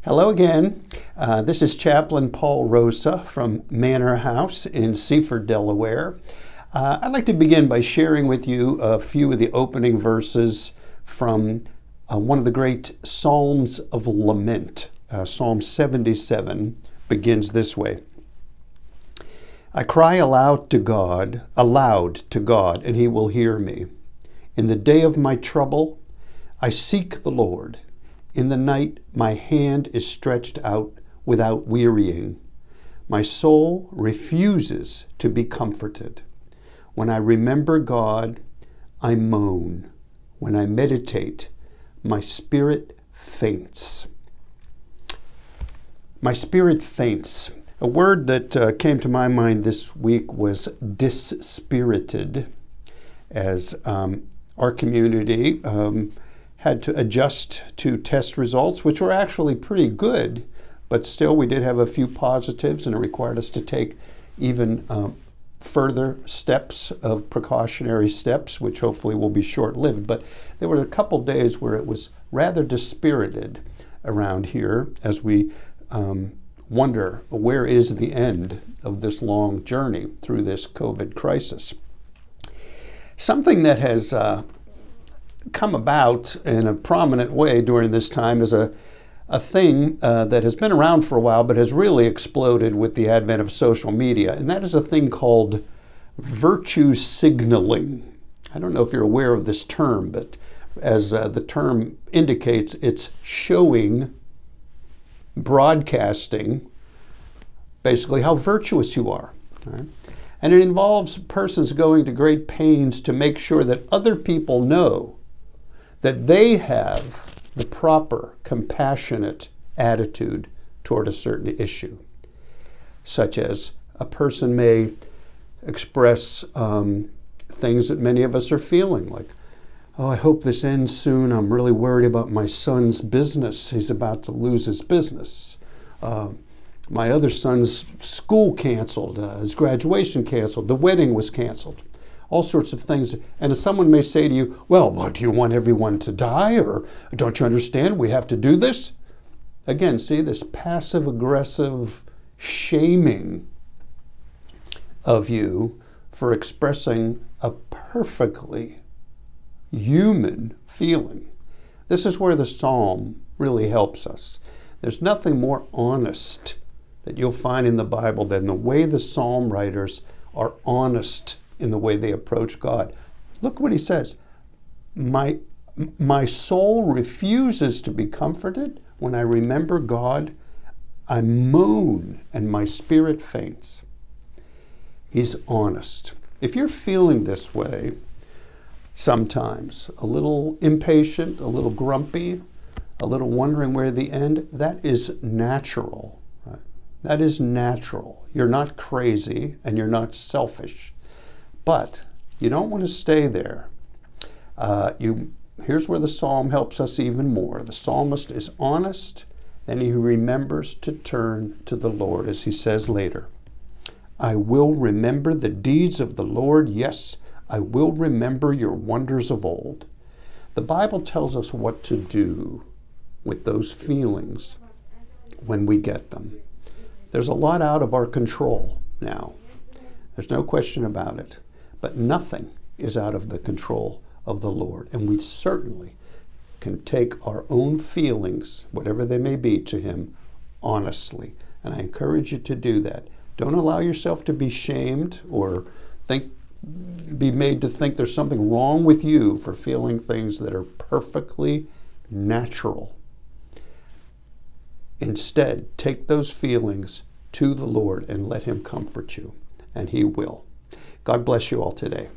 Hello again. This is Chaplain Paul Rosa from Manor House in Seaford, Delaware. I'd like to begin by sharing with you a few of the opening verses from one of the great Psalms of Lament. Psalm 77 begins this way. I cry aloud to God, and he will hear me. In the day of my trouble, I seek the Lord. In the night, my hand is stretched out without wearying. My soul refuses to be comforted. When I remember God, I moan. When I meditate, my spirit faints. My spirit faints. A word that came to my mind this week was dispirited, as our community had to adjust to test results, which were actually pretty good, but still we did have a few positives, and it required us to take even further steps of precautionary steps, which hopefully will be short-lived. But there were a couple days where it was rather dispirited around here as we wonder, where is the end of this long journey through this COVID crisis? Something that has come about in a prominent way during this time is a thing that has been around for a while but has really exploded with the advent of social media, and that is a thing called virtue signaling. I don't know if you're aware of this term, but as the term indicates, it's showing, broadcasting, basically how virtuous you are. Right? And it involves persons going to great pains to make sure that other people know that they have the proper, compassionate attitude toward a certain issue, such as a person may express things that many of us are feeling, like, oh, I hope this ends soon. I'm really worried about my son's business. He's about to lose his business. My other son's school canceled, his graduation canceled, the wedding was canceled. All sorts of things. And someone may say to you, well, do you want everyone to die? Or don't you understand we have to do this? Again, see this passive-aggressive shaming of you for expressing a perfectly human feeling. This is where the psalm really helps us. There's nothing more honest that you'll find in the Bible than the way the psalm writers are honest in the way they approach God. Look what he says. My soul refuses to be comforted. When I remember God, I moan and my spirit faints. He's honest. If you're feeling this way, sometimes a little impatient, a little grumpy, a little wondering where the end, that is natural. Right? That is natural. You're not crazy and you're not selfish. But you don't want to stay there. Here's where the psalm helps us even more. The psalmist is honest, and he remembers to turn to the Lord, as he says later. I will remember the deeds of the Lord. Yes, I will remember your wonders of old. The Bible tells us what to do with those feelings when we get them. There's a lot out of our control now. There's no question about it. But nothing is out of the control of the Lord. And we certainly can take our own feelings, whatever they may be, to him honestly. And I encourage you to do that. Don't allow yourself to be shamed or be made to think there's something wrong with you for feeling things that are perfectly natural. Instead, take those feelings to the Lord and let him comfort you. And he will. God bless you all today.